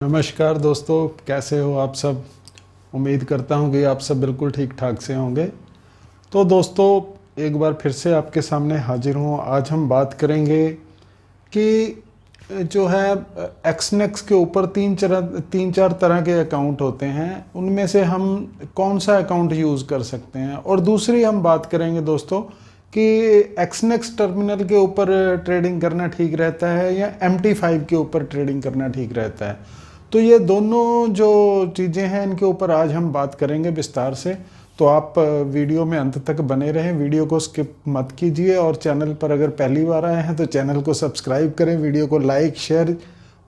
नमस्कार दोस्तों, कैसे हो आप सब। उम्मीद करता हूँ कि आप सब बिल्कुल ठीक ठाक से होंगे। तो दोस्तों, एक बार फिर से आपके सामने हाजिर हूँ। आज हम बात करेंगे कि जो है एक्सनेक्स के ऊपर तीन चार तरह के अकाउंट होते हैं, उनमें से हम कौन सा अकाउंट यूज़ कर सकते हैं। और दूसरी हम बात करेंगे दोस्तों कि एक्सनेक्स टर्मिनल के ऊपर ट्रेडिंग करना ठीक रहता है या MT5 के ऊपर ट्रेडिंग करना ठीक रहता है। तो ये दोनों जो चीज़ें हैं, इनके ऊपर आज हम बात करेंगे विस्तार से। तो आप वीडियो में अंत तक बने रहें, वीडियो को स्किप मत कीजिए। और चैनल पर अगर पहली बार आए हैं तो चैनल को सब्सक्राइब करें, वीडियो को लाइक शेयर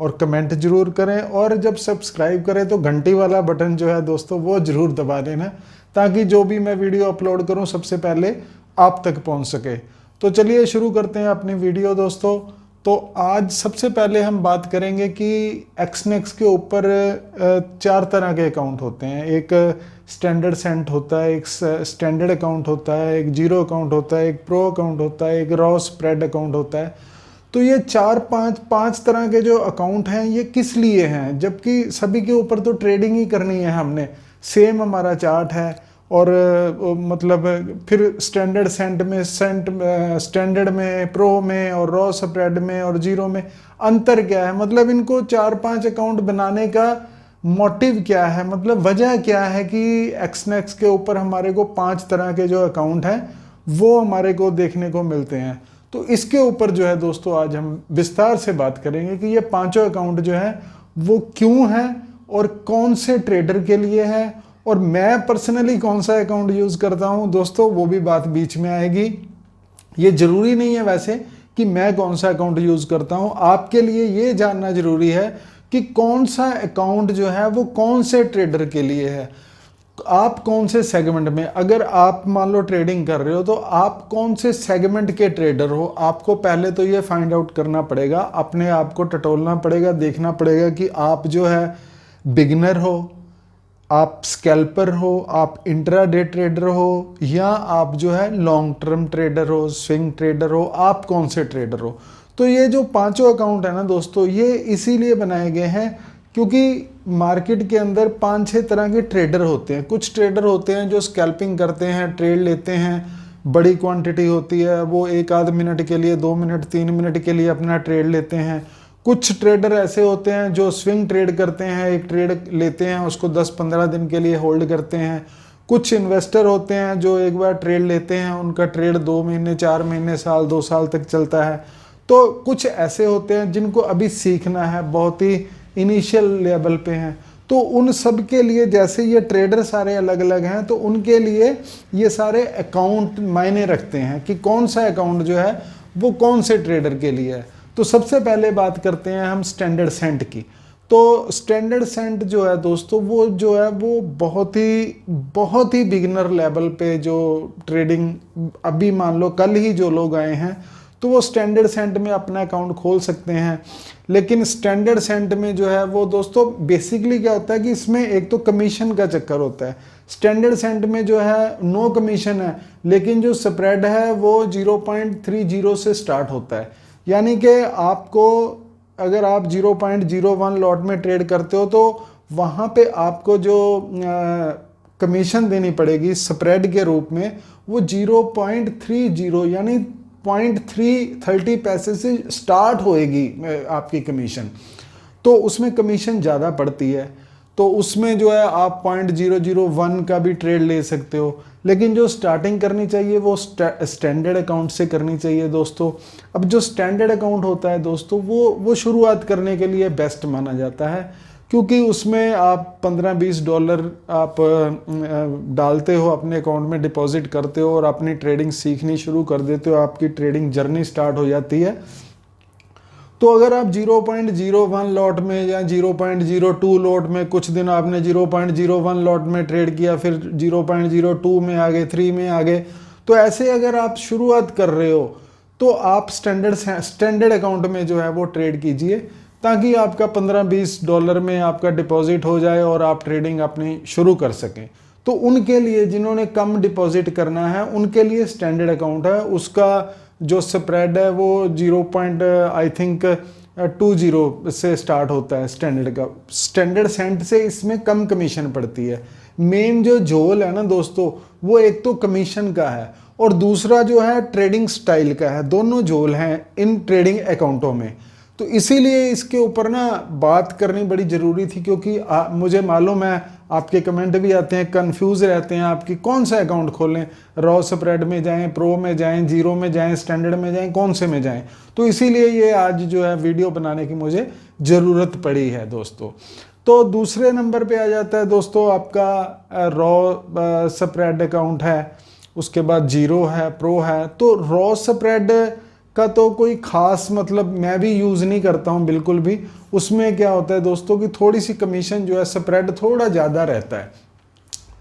और कमेंट जरूर करें। और जब सब्सक्राइब करें तो घंटी वाला बटन जो है दोस्तों वो ज़रूर दबा देना, ताकि जो भी मैं वीडियो अपलोड करूं सबसे पहले आप तक पहुंच सके। तो चलिए शुरू करते हैं अपनी वीडियो दोस्तों। तो आज सबसे पहले हम बात करेंगे कि एक्सनेक्स के ऊपर चार तरह के अकाउंट होते हैं। एक स्टैंडर्ड सेंट होता है, एक स्टैंडर्ड अकाउंट होता है, एक जीरो अकाउंट होता है, एक प्रो अकाउंट होता है, एक रॉ स्प्रेड अकाउंट होता है। तो ये पांच तरह के जो अकाउंट हैं ये किस लिए हैं, जबकि सभी के ऊपर तो ट्रेडिंग ही करनी है हमने। सेम हमारा चार्ट है। और मतलब फिर स्टैंडर्ड स्टैंडर्ड में, प्रो में और रॉ स्प्रेड में और जीरो में अंतर क्या है। मतलब इनको चार पांच अकाउंट बनाने का मोटिव क्या है, मतलब वजह क्या है कि एक्सनेक्स के ऊपर हमारे को पांच तरह के जो अकाउंट हैं वो हमारे को देखने को मिलते हैं। तो इसके ऊपर जो है दोस्तों आज हम विस्तार से बात करेंगे कि ये पांचों अकाउंट जो है वो क्यों हैं और कौन से ट्रेडर के लिए है, और मैं पर्सनली कौन सा अकाउंट यूज़ करता हूं दोस्तों, वो भी बात बीच में आएगी। ये ज़रूरी नहीं है वैसे कि मैं कौन सा अकाउंट यूज़ करता हूं, आपके लिए ये जानना ज़रूरी है कि कौन सा अकाउंट जो है वो कौन से ट्रेडर के लिए है। आप कौन से सेगमेंट में, अगर आप मान लो ट्रेडिंग कर रहे हो तो आप कौन से सेगमेंट के ट्रेडर हो, आपको पहले तो ये फाइंड आउट करना पड़ेगा। अपने आप को टटोलना पड़ेगा, देखना पड़ेगा कि आप जो है बिगिनर हो, आप स्कैल्पर हो, आप इंट्राडे ट्रेडर हो, या आप जो है लॉन्ग टर्म ट्रेडर हो, स्विंग ट्रेडर हो, आप कौन से ट्रेडर हो। तो ये जो पांचों अकाउंट है ना दोस्तों, ये इसीलिए बनाए गए हैं क्योंकि मार्केट के अंदर पांच छह तरह के ट्रेडर होते हैं। कुछ ट्रेडर होते हैं जो स्कैल्पिंग करते हैं, ट्रेड लेते हैं, बड़ी क्वांटिटी होती है, वो एक आध मिनट के लिए, 2 मिनट 3 मिनट के लिए अपना ट्रेड लेते हैं। कुछ ट्रेडर ऐसे होते हैं जो स्विंग ट्रेड करते हैं, एक ट्रेड लेते हैं उसको 10-15 दिन के लिए होल्ड करते हैं। कुछ इन्वेस्टर होते हैं जो एक बार ट्रेड लेते हैं, उनका ट्रेड 2 महीने 4 महीने साल 2 साल तक चलता है। तो कुछ ऐसे होते हैं जिनको अभी सीखना है, बहुत ही इनिशियल लेवल पे हैं। तो उन सब के लिए, जैसे ये ट्रेडर सारे अलग अलग हैं, तो उनके लिए ये सारे अकाउंट मायने रखते हैं कि कौन सा अकाउंट जो है वो कौन से ट्रेडर के लिए है। तो सबसे पहले बात करते हैं हम स्टैंडर्ड सेंट की। तो स्टैंडर्ड सेंट जो है दोस्तों, वो जो है वो बहुत ही बिगिनर लेवल पे जो ट्रेडिंग, अभी मान लो कल ही जो लोग आए हैं तो वो स्टैंडर्ड सेंट में अपना अकाउंट खोल सकते हैं। लेकिन स्टैंडर्ड सेंट में जो है वो दोस्तों बेसिकली क्या होता है कि इसमें एक तो कमीशन का चक्कर होता है। स्टैंडर्ड सेंट में जो है नो कमीशन है, लेकिन जो स्प्रेड है वो 0.30 से स्टार्ट होता है। यानी कि आपको, अगर आप 0.01 लॉट में ट्रेड करते हो तो वहाँ पे आपको जो कमीशन देनी पड़ेगी स्प्रेड के रूप में, वो 0.30 यानी 0.30 पैसे से स्टार्ट होएगी आपकी कमीशन। तो उसमें कमीशन ज़्यादा पड़ती है। तो उसमें जो है आप 0.001 का भी ट्रेड ले सकते हो। लेकिन जो स्टार्टिंग करनी चाहिए वो स्टैंडर्ड अकाउंट से करनी चाहिए दोस्तों। अब जो स्टैंडर्ड अकाउंट होता है दोस्तों, वो शुरुआत करने के लिए बेस्ट माना जाता है, क्योंकि उसमें आप $15-20 आप डालते हो, अपने अकाउंट में डिपॉजिट करते हो और अपनी ट्रेडिंग सीखनी शुरू कर देते हो, आपकी ट्रेडिंग जर्नी स्टार्ट हो जाती है। तो अगर आप 0.01 लॉट में या 0.02 लॉट में, कुछ दिन आपने 0.01 लॉट में ट्रेड किया, फिर 0.02 में आ गए, 3 में आ गए, तो ऐसे अगर आप शुरुआत कर रहे हो तो आप स्टैंडर्ड अकाउंट में जो है वो ट्रेड कीजिए, ताकि आपका $15-20 में आपका डिपॉजिट हो जाए और आप ट्रेडिंग अपनी शुरू कर सकें। तो उनके लिए, जिन्होंने कम डिपॉजिट करना है, उनके लिए स्टैंडर्ड अकाउंट है। उसका जो स्प्रेड है वो 0. आई थिंक 20 से स्टार्ट होता है स्टैंडर्ड का। स्टैंडर्ड सेंट से इसमें कम कमीशन पड़ती है। मेन जो झोल है ना दोस्तों, वो एक तो कमीशन का है और दूसरा जो है ट्रेडिंग स्टाइल का है। दोनों झोल हैं इन ट्रेडिंग अकाउंटों में। तो इसीलिए इसके ऊपर ना बात करनी बड़ी ज़रूरी थी, क्योंकि मुझे मालूम है आपके कमेंट भी आते हैं, कंफ्यूज रहते हैं आपकी कौन सा अकाउंट खोलें, रॉ स्प्रेड में जाएं, प्रो में जाएं, जीरो में जाएं, स्टैंडर्ड में जाएं, कौन से में जाएं। तो इसीलिए ये आज जो है वीडियो बनाने की मुझे ज़रूरत पड़ी है दोस्तों। तो दूसरे नंबर पे आ जाता है दोस्तों आपका रॉ स्प्रेड अकाउंट है, उसके बाद जीरो है, प्रो है। तो रॉ स्प्रेड का तो कोई खास मतलब मैं भी यूज़ नहीं करता हूँ बिल्कुल भी। उसमें क्या होता है दोस्तों कि थोड़ी सी कमीशन जो है, स्प्रेड थोड़ा ज़्यादा रहता है।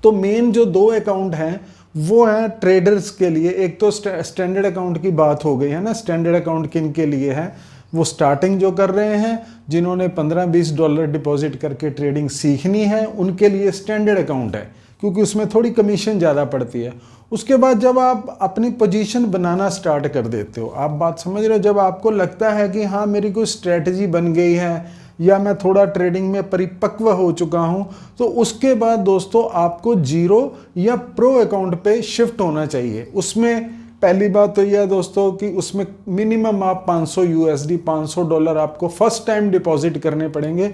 तो मेन जो दो अकाउंट हैं वो हैं ट्रेडर्स के लिए। एक तो स्टैंडर्ड अकाउंट की बात हो गई है ना, स्टैंडर्ड अकाउंट किन के लिए है, वो स्टार्टिंग जो कर रहे हैं, जिन्होंने $15-20 डिपॉजिट करके ट्रेडिंग सीखनी है, उनके लिए स्टैंडर्ड अकाउंट है, क्योंकि उसमें थोड़ी कमीशन ज़्यादा पड़ती है। उसके बाद जब आप अपनी पोजीशन बनाना स्टार्ट कर देते हो, आप बात समझ रहे हो, जब आपको लगता है कि हाँ मेरी कोई स्ट्रेटजी बन गई है या मैं थोड़ा ट्रेडिंग में परिपक्व हो चुका हूँ, तो उसके बाद दोस्तों आपको जीरो या प्रो अकाउंट पे शिफ्ट होना चाहिए। उसमें पहली बात तो यह है दोस्तों कि उसमें मिनिमम आप $500 $500 आपको फर्स्ट टाइम डिपॉजिट करने पड़ेंगे।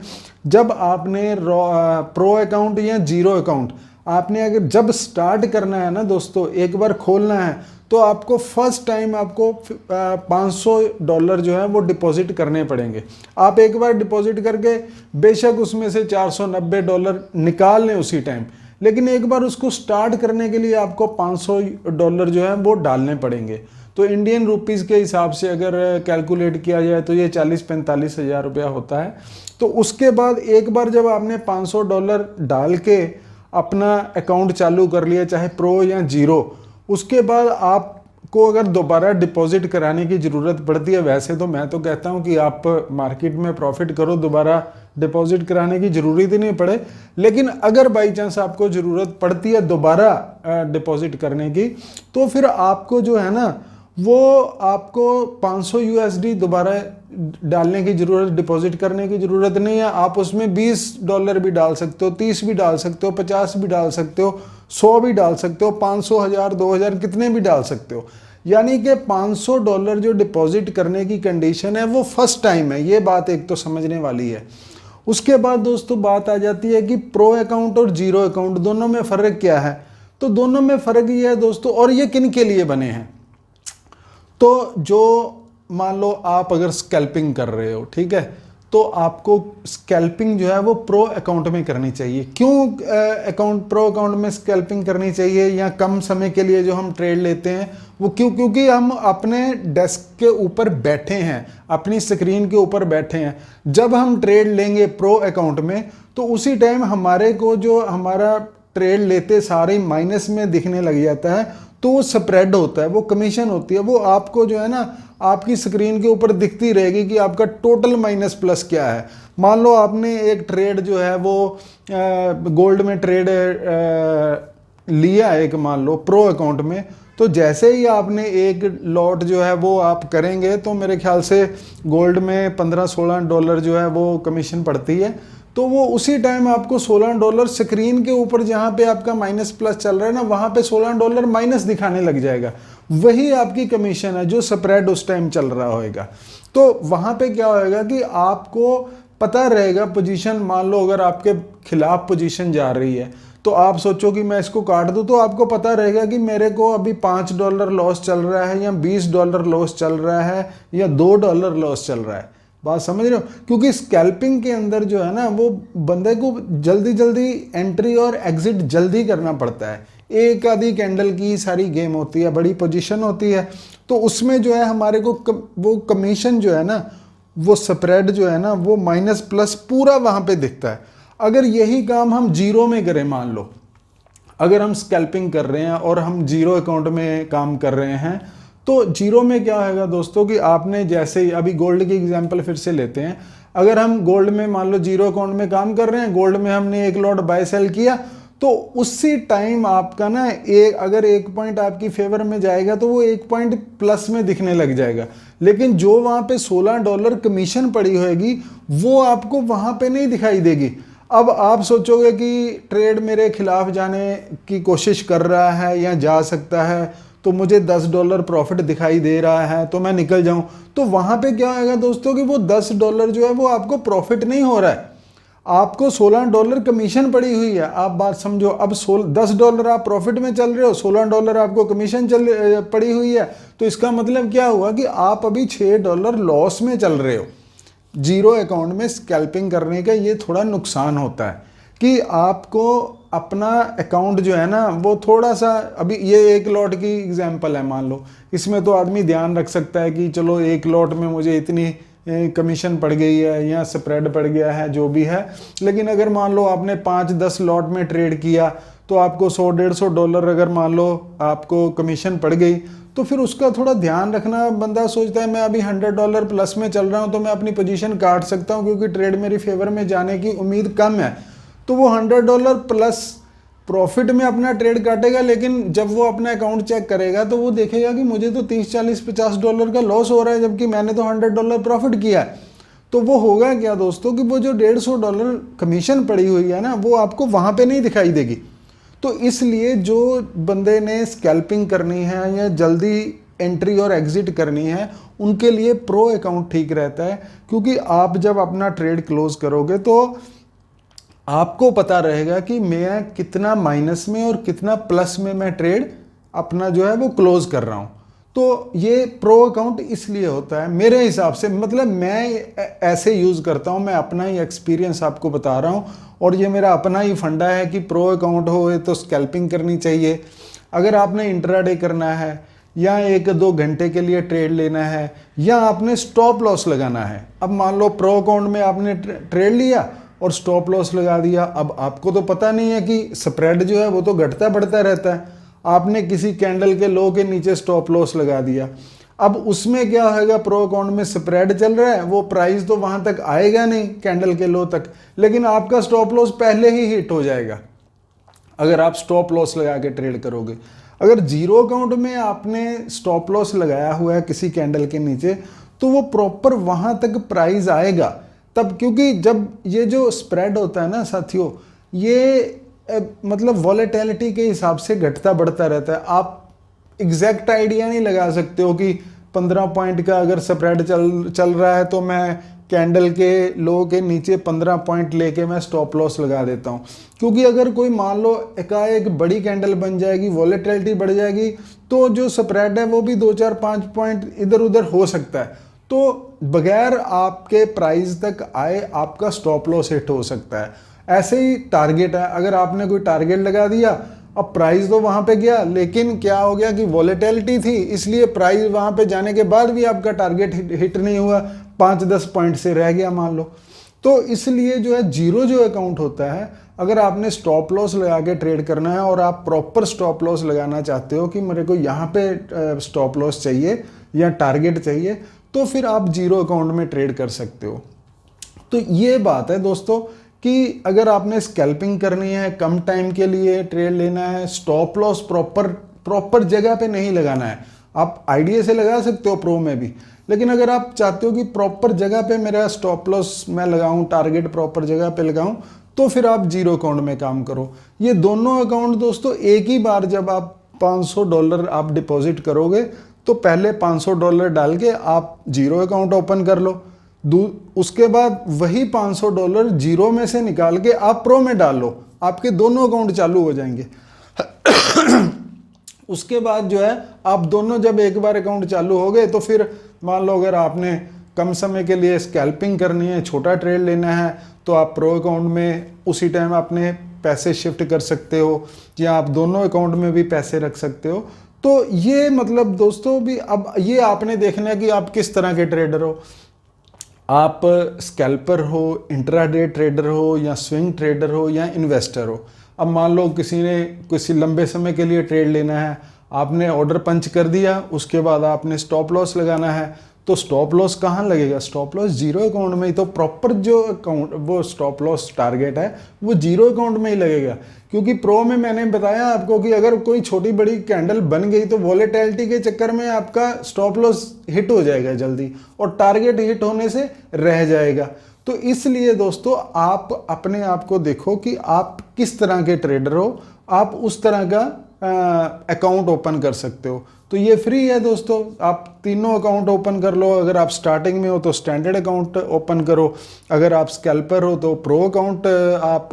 जब आपने प्रो अकाउंट या जीरो अकाउंट आपने अगर जब स्टार्ट करना है ना दोस्तों, एक बार खोलना है, तो आपको फर्स्ट टाइम आपको $500 जो है वो डिपॉजिट करने पड़ेंगे। आप एक बार डिपॉजिट करके बेशक उसमें से $490 निकाल लें उसी टाइम, लेकिन एक बार उसको स्टार्ट करने के लिए आपको $500 जो है वो डालने पड़ेंगे। तो इंडियन रुपीज़ के हिसाब से अगर कैलकुलेट किया जाए तो ये 40-45 हज़ार रुपया होता है। तो उसके बाद एक बार जब आपने $500 डाल के अपना अकाउंट चालू कर लिया, चाहे प्रो या जीरो, उसके बाद आपको अगर दोबारा डिपॉजिट कराने की ज़रूरत पड़ती है, वैसे तो मैं तो कहता हूं कि आप मार्केट में प्रॉफिट करो, दोबारा डिपॉजिट कराने की ज़रूरत ही नहीं पड़े। लेकिन अगर बाई चांस आपको ज़रूरत पड़ती है दोबारा डिपॉजिट करने की, तो फिर आपको जो है ना वो आपको $500 दोबारा डालने की ज़रूरत, डिपॉजिट करने की ज़रूरत नहीं है। आप उसमें $20 भी डाल सकते हो, 30 भी डाल सकते हो, 50 भी डाल सकते हो, 100 भी डाल सकते हो, 500, 1000, 2000 कितने भी डाल सकते हो। यानी कि $500 जो डिपॉजिट करने की कंडीशन है वो फर्स्ट टाइम है। ये बात एक तो समझने वाली है। उसके बाद दोस्तों बात आ जाती है कि प्रो अकाउंट और जीरो अकाउंट दोनों में फ़र्क क्या है। तो दोनों में फ़र्क ये है दोस्तों, और ये किन के लिए बने हैं। तो जो मान लो आप अगर स्कैल्पिंग कर रहे हो, ठीक है, तो आपको स्कैल्पिंग जो है वो प्रो अकाउंट में करनी चाहिए। क्यों प्रो अकाउंट में स्कैल्पिंग करनी चाहिए, या कम समय के लिए जो हम ट्रेड लेते हैं वो क्योंकि हम अपने डेस्क के ऊपर बैठे हैं, अपनी स्क्रीन के ऊपर बैठे हैं। जब हम ट्रेड लेंगे प्रो अकाउंट में, तो उसी टाइम हमारे को जो हमारा ट्रेड लेते सारे माइनस में दिखने लग जाता है। तो वो स्प्रेड होता है, वो कमीशन होती है, वो आपको जो है ना आपकी स्क्रीन के ऊपर दिखती रहेगी कि आपका टोटल माइनस प्लस क्या है। मान लो आपने एक ट्रेड जो है वो गोल्ड में ट्रेड लिया एक, मान लो प्रो अकाउंट में, तो जैसे ही आपने एक लॉट जो है वो आप करेंगे, तो मेरे ख्याल से गोल्ड में $15-16 जो है वो कमीशन पड़ती है। तो वो उसी टाइम आपको $16 स्क्रीन के ऊपर जहाँ पे आपका माइनस प्लस चल रहा है ना, वहाँ पे $16 माइनस दिखाने लग जाएगा। वही आपकी कमीशन है जो स्प्रेड उस टाइम चल रहा होएगा। तो वहाँ पे क्या होएगा कि आपको पता रहेगा पोजीशन, मान लो अगर आपके खिलाफ पोजीशन जा रही है, तो आप सोचो कि मैं इसको काट दूं, तो आपको पता रहेगा कि मेरे को अभी $5 लॉस चल रहा है, या $20 लॉस चल रहा है, या $2 लॉस चल रहा है। बात समझ रहे हो, क्योंकि स्कैल्पिंग के अंदर जो है ना वो बंदे को जल्दी जल्दी एंट्री और एग्जिट जल्दी करना पड़ता है। एक आधी कैंडल की सारी गेम होती है, बड़ी पोजीशन होती है, तो उसमें जो है हमारे को वो कमीशन जो है ना, वो स्प्रेड जो है ना, वो माइनस प्लस पूरा वहाँ पे दिखता है। अगर यही काम हम जीरो में करें, मान लो अगर हम स्कैल्पिंग कर रहे हैं और हम जीरो अकाउंट में काम कर रहे हैं, तो जीरो में क्या होगा दोस्तों कि आपने जैसे ही अभी गोल्ड की एग्जांपल फिर से लेते हैं, अगर हम गोल्ड में मान लो जीरो अकाउंट में काम कर रहे हैं, गोल्ड में हमने एक लॉट बाय सेल किया, तो उसी टाइम आपका ना अगर एक पॉइंट आपकी फेवर में जाएगा तो वो एक पॉइंट प्लस में दिखने लग जाएगा। लेकिन जो वहाँ पे $16 कमीशन पड़ी होगी वो आपको वहाँ पे नहीं दिखाई देगी। अब आप सोचोगे कि ट्रेड मेरे खिलाफ जाने की कोशिश कर रहा है या जा सकता है, तो मुझे $10 प्रॉफिट दिखाई दे रहा है तो मैं निकल जाऊं, तो वहां पे क्या होगा दोस्तों कि वो $10 जो है वो आपको प्रॉफिट नहीं हो रहा है, आपको $16 कमीशन पड़ी हुई है। आप बात समझो, अब $10 आप प्रॉफिट में चल रहे हो, $16 आपको कमीशन पड़ी हुई है, तो इसका मतलब क्या हुआ कि आप अभी $6 लॉस में चल रहे हो। जीरो अकाउंट में स्कैल्पिंग करने का ये थोड़ा नुकसान होता है कि आपको अपना अकाउंट जो है ना वो थोड़ा सा, अभी ये एक लॉट की एग्जांपल है मान लो, इसमें तो आदमी ध्यान रख सकता है कि चलो एक लॉट में मुझे इतनी कमीशन पड़ गई है या स्प्रेड पड़ गया है जो भी है। लेकिन अगर मान लो आपने 5-10 लॉट में ट्रेड किया तो आपको $100-150 अगर मान लो आपको कमीशन पड़ गई, तो फिर उसका थोड़ा ध्यान रखना। बंदा सोचता है मैं अभी $100 प्लस में चल रहा हूं तो मैं अपनी पोजीशन काट सकता हूं क्योंकि ट्रेड मेरी फेवर में जाने की उम्मीद कम है, तो वो $100 प्लस प्रॉफिट में अपना ट्रेड काटेगा। लेकिन जब वो अपना अकाउंट चेक करेगा तो वो देखेगा कि मुझे तो $30-40-50 का लॉस हो रहा है जबकि मैंने तो $100 प्रॉफिट किया है। तो वो होगा क्या दोस्तों कि वो जो $150 कमीशन पड़ी हुई है ना वो आपको वहां पे नहीं दिखाई देगी। तो इसलिए जो बंदे ने स्कैल्पिंग करनी है या जल्दी एंट्री और एग्जिट करनी है उनके लिए प्रो अकाउंट ठीक रहता है, क्योंकि आप जब अपना ट्रेड क्लोज करोगे तो आपको पता रहेगा कि मैं कितना माइनस में और कितना प्लस में मैं ट्रेड अपना जो है वो क्लोज कर रहा हूं। तो ये प्रो अकाउंट इसलिए होता है मेरे हिसाब से, मतलब मैं ऐसे यूज करता हूं, मैं अपना ही एक्सपीरियंस आपको बता रहा हूं और ये मेरा अपना ही फंडा है कि प्रो अकाउंट हो तो स्कैल्पिंग करनी चाहिए। अगर आपने इंट्राडे करना है या 1-2 घंटे के लिए ट्रेड लेना है या आपने स्टॉप लॉस लगाना है, अब मान लो प्रो अकाउंट में आपने ट्रेड लिया और स्टॉप लॉस लगा दिया, अब आपको तो पता नहीं है कि स्प्रेड जो है वो तो घटता बढ़ता रहता है, आपने किसी कैंडल के लो के नीचे स्टॉप लॉस लगा दिया। अब उसमें क्या होगा, प्रो अकाउंट में स्प्रेड चल रहा है, वो प्राइस तो वहां तक आएगा नहीं कैंडल के लो तक, लेकिन आपका स्टॉप लॉस पहले ही हिट हो जाएगा अगर आप स्टॉप लॉस लगा के ट्रेड करोगे। अगर जीरो अकाउंट में आपने स्टॉप लॉस लगाया हुआ है किसी कैंडल के नीचे तो वो प्रॉपर वहां तक प्राइस आएगा तब, क्योंकि जब ये जो स्प्रेड होता है ना साथियों, ये मतलब वॉलेटिलिटी के हिसाब से घटता बढ़ता रहता है। आप एग्जैक्ट आइडिया नहीं लगा सकते हो कि 15 पॉइंट का अगर स्प्रेड चल रहा है तो मैं कैंडल के लो के नीचे 15 पॉइंट लेके मैं स्टॉप लॉस लगा देता हूं, क्योंकि अगर कोई मान लो एकाएक बड़ी कैंडल बन जाएगी, वॉलेटिलिटी बढ़ जाएगी, तो जो स्प्रेड है वो भी 2-4-5 पॉइंट इधर उधर हो सकता है। तो बगैर आपके प्राइस तक आए आपका स्टॉप लॉस हिट हो सकता है। ऐसे ही टारगेट है, अगर आपने कोई टारगेट लगा दिया, अब प्राइस तो वहां पे गया लेकिन क्या हो गया कि वॉलेटिलिटी थी, इसलिए प्राइस वहां पे जाने के बाद भी आपका टारगेट हिट नहीं हुआ, 5-10 पॉइंट से रह गया मान लो। तो इसलिए जो है जीरो जो अकाउंट होता है, अगर आपने स्टॉप लॉस लगा के ट्रेड करना है और आप प्रॉपर स्टॉप लॉस लगाना चाहते हो कि मेरे को यहाँ पे स्टॉप लॉस चाहिए या टारगेट चाहिए, तो फिर आप जीरो अकाउंट में ट्रेड कर सकते हो। तो ये बात है दोस्तों कि अगर आपने स्कैल्पिंग करनी है, कम टाइम के लिए ट्रेड लेना है, स्टॉप लॉस प्रॉपर जगह पे नहीं लगाना है। आप आईडीए से लगा सकते हो प्रो में भी, लेकिन अगर आप चाहते हो कि प्रॉपर जगह पे मेरा स्टॉप लॉस मैं लगाऊं, टारगेट प्रॉपर जगह पे लगाऊं, तो फिर आप जीरो अकाउंट में काम करो। ये दोनों अकाउंट दोस्तों एक ही बार जब आप $500 आप डिपॉजिट करोगे तो पहले $500 डाल के आप जीरो अकाउंट ओपन कर लो, उसके बाद वही $500 जीरो में से निकाल के आप प्रो में डाल लो, आपके दोनों अकाउंट चालू हो जाएंगे। उसके बाद जो है आप दोनों जब एक बार अकाउंट चालू हो गए तो फिर मान लो अगर आपने कम समय के लिए स्कैल्पिंग करनी है, छोटा ट्रेड लेना है, तो आप प्रो अकाउंट में उसी टाइम अपने पैसे शिफ्ट कर सकते हो या आप दोनों अकाउंट में भी पैसे रख सकते हो। तो ये मतलब दोस्तों भी अब ये आपने देखना है कि आप किस तरह के ट्रेडर हो, आप स्कैल्पर हो, इंट्राडे ट्रेडर हो या स्विंग ट्रेडर हो या इन्वेस्टर हो। अब मान लो किसी ने किसी लंबे समय के लिए ट्रेड लेना है, आपने ऑर्डर पंच कर दिया, उसके बाद आपने स्टॉप लॉस लगाना है, तो स्टॉप लॉस कहाँ लगेगा, स्टॉप लॉस जीरो अकाउंट में ही, तो प्रॉपर जो अकाउंट वो स्टॉप लॉस टारगेट है वो जीरो अकाउंट में ही लगेगा। क्योंकि प्रो में मैंने बताया आपको कि अगर कोई छोटी बड़ी कैंडल बन गई तो वॉलेटिलिटी के चक्कर में आपका स्टॉप लॉस हिट हो जाएगा जल्दी, और टारगेट हिट होने से रह जाएगा। तो इसलिए दोस्तों आप अपने आप को देखो कि आप किस तरह के ट्रेडर हो, आप उस तरह का अकाउंट ओपन कर सकते हो। तो ये फ्री है दोस्तों, आप तीनों अकाउंट ओपन कर लो। अगर आप स्टार्टिंग में हो तो स्टैंडर्ड अकाउंट ओपन करो, अगर आप स्कैल्पर हो तो प्रो अकाउंट आप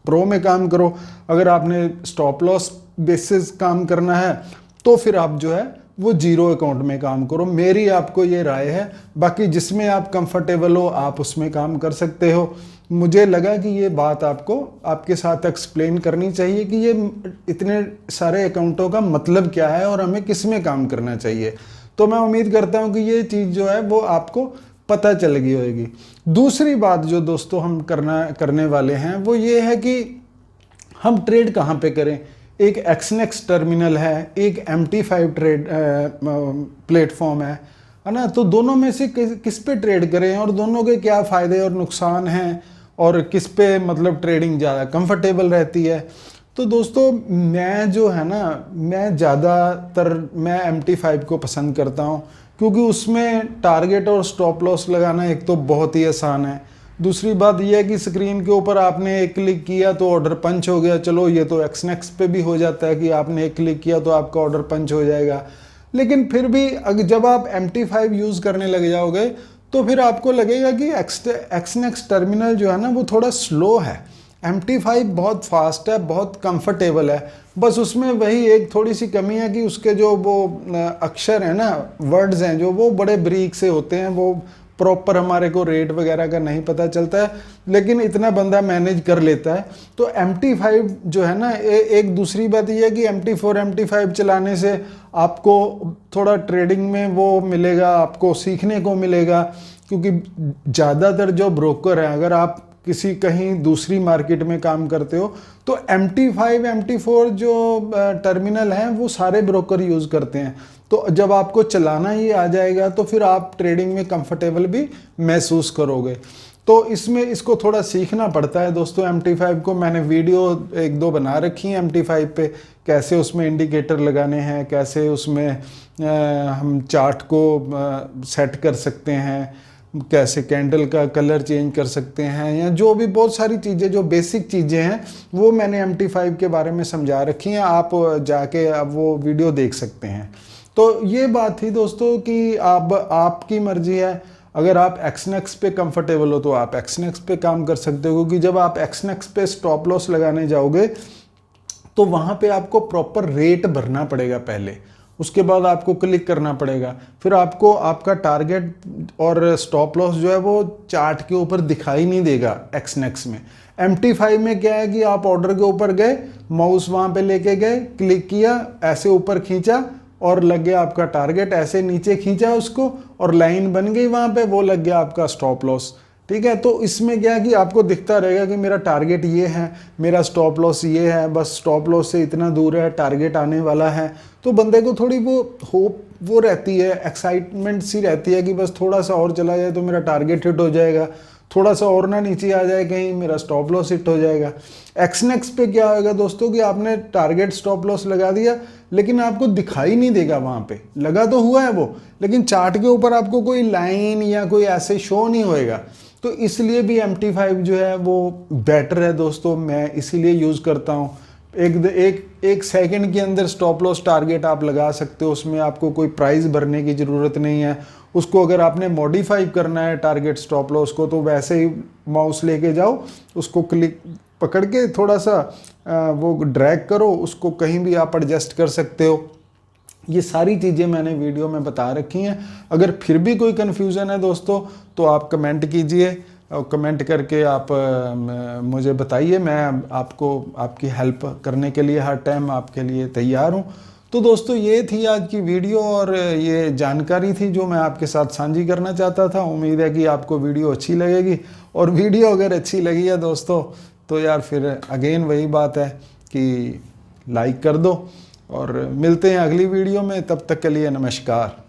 प्रो में काम करो, अगर आपने स्टॉप लॉस बेसिस काम करना है तो फिर आप जो है वो जीरो अकाउंट में काम करो। मेरी आपको ये राय है, बाकी जिसमें आप कंफर्टेबल हो आप उसमें काम कर सकते हो। मुझे लगा कि ये बात आपको आपके साथ एक्सप्लेन करनी चाहिए कि ये इतने सारे अकाउंटों का मतलब क्या है और हमें किस में काम करना चाहिए। तो मैं उम्मीद करता हूँ कि ये चीज़ जो है वो आपको पता चल गई होगी। दूसरी बात जो दोस्तों हम करने वाले हैं वो ये है कि हम ट्रेड कहाँ पे करें। एक एक्सनेक्स टर्मिनल है, एक MT5 ट्रेड प्लेटफॉर्म है ना। तो दोनों में से किस पे ट्रेड करें और दोनों के क्या फ़ायदे और नुकसान हैं और किस पे मतलब ट्रेडिंग ज़्यादा कंफर्टेबल रहती है। तो दोस्तों मैं जो है ना, मैं ज़्यादातर मैं MT5 को पसंद करता हूँ, क्योंकि उसमें टारगेट और स्टॉप लॉस लगाना एक तो बहुत ही आसान है। दूसरी बात यह है कि स्क्रीन के ऊपर आपने एक क्लिक किया तो ऑर्डर पंच हो गया। चलो ये तो एक्सनेक्स पे भी हो जाता है कि आपने एक क्लिक किया तो आपका ऑर्डर पंच हो जाएगा, लेकिन फिर भी जब आप MT5 यूज़ करने लग जाओगे तो फिर आपको लगेगा कि एक्सनेक्स टर्मिनल जो है ना वो थोड़ा स्लो है। MT5 बहुत फास्ट है, बहुत कंफर्टेबल है, बस उसमें वही एक थोड़ी सी कमी है कि उसके जो वो अक्षर हैं ना, वर्ड्स हैं जो, वो बड़े बारीक से होते हैं, वो प्रॉपर हमारे को रेट वगैरह का नहीं पता चलता है, लेकिन इतना बंदा मैनेज कर लेता है। तो MT5 जो है ना, एक दूसरी बात यह है कि MT4 MT5 चलाने से आपको थोड़ा ट्रेडिंग में वो मिलेगा, आपको सीखने को मिलेगा। क्योंकि ज़्यादातर जो ब्रोकर हैं, अगर आप किसी कहीं दूसरी मार्केट में काम करते हो तो MT5 MT4 जो टर्मिनल हैं वो सारे ब्रोकर यूज़ करते हैं। तो जब आपको चलाना ही आ जाएगा तो फिर आप ट्रेडिंग में कंफर्टेबल भी महसूस करोगे। तो इसमें इसको थोड़ा सीखना पड़ता है दोस्तों। MT5 को मैंने वीडियो एक दो बना रखी है MT5 पे, कैसे उसमें इंडिकेटर लगाने हैं, कैसे उसमें हम चार्ट को सेट कर सकते हैं, कैसे कैंडल का कलर चेंज कर सकते हैं, या जो भी बहुत सारी चीज़ें जो बेसिक चीज़ें हैं वो मैंने MT5 के बारे में समझा रखी हैं। आप जाके अब वो वीडियो देख सकते हैं। तो ये बात थी दोस्तों कि अब आपकी मर्जी है। अगर आप एक्सनेक्स पे कंफर्टेबल हो तो आप एक्सनेक्स पे काम कर सकते हो, क्योंकि जब आप एक्सनेक्स पे स्टॉप लॉस लगाने जाओगे तो वहाँ पे आपको प्रॉपर रेट भरना पड़ेगा पहले, उसके बाद आपको क्लिक करना पड़ेगा, फिर आपको आपका टारगेट और स्टॉप लॉस जो है वो चार्ट के ऊपर दिखाई नहीं देगा एक्सनेक्स में। MT5 में क्या है कि आप ऑर्डर के ऊपर गए, माउस वहाँ पे लेके गए, क्लिक किया, ऐसे ऊपर खींचा और लग गया आपका टारगेट, ऐसे नीचे खींचा उसको और लाइन बन गई वहाँ पे, वो लग गया आपका स्टॉप लॉस। ठीक है, तो इसमें क्या है कि आपको दिखता रहेगा कि मेरा टारगेट ये है, मेरा स्टॉप लॉस ये है, बस स्टॉप लॉस से इतना दूर है, टारगेट आने वाला है। तो बंदे को थोड़ी वो होप वो रहती है, एक्साइटमेंट सी रहती है कि बस थोड़ा सा और चला जाए तो मेरा टारगेट हिट हो जाएगा, थोड़ा सा और ना नीचे आ जाए कहीं मेरा स्टॉप लॉस हिट हो जाएगा। एक्सनेक्स पे क्या होगा दोस्तों कि आपने टारगेट स्टॉप लॉस लगा दिया, लेकिन आपको दिखाई नहीं देगा, वहाँ पे लगा तो हुआ है वो, लेकिन चार्ट के ऊपर आपको कोई लाइन या कोई ऐसे शो नहीं होएगा। तो इसलिए भी MT5 जो है वो बेटर है दोस्तों, मैं इसीलिए यूज़ करता हूँ। एक सेकंड के अंदर स्टॉप लॉस टारगेट आप लगा सकते हो, उसमें आपको कोई प्राइस भरने की ज़रूरत नहीं है। उसको अगर आपने मॉडिफाई करना है टारगेट स्टॉप लॉस को, तो वैसे ही माउस लेके जाओ, उसको क्लिक पकड़ के थोड़ा सा वो ड्रैग करो, उसको कहीं भी आप एडजस्ट कर सकते हो। ये सारी चीज़ें मैंने वीडियो में बता रखी हैं। अगर फिर भी कोई कन्फ्यूज़न है दोस्तों तो आप कमेंट कीजिए, और कमेंट करके आप मुझे बताइए, मैं आपको आपकी हेल्प करने के लिए हर टाइम आपके लिए तैयार हूँ। तो दोस्तों ये थी आज की वीडियो और ये जानकारी थी जो मैं आपके साथ साझी करना चाहता था। उम्मीद है कि आपको वीडियो अच्छी लगेगी, और वीडियो अगर अच्छी लगी है दोस्तों तो यार फिर अगेन वही बात है कि लाइक कर दो, और मिलते हैं अगली वीडियो में। तब तक के लिए नमस्कार।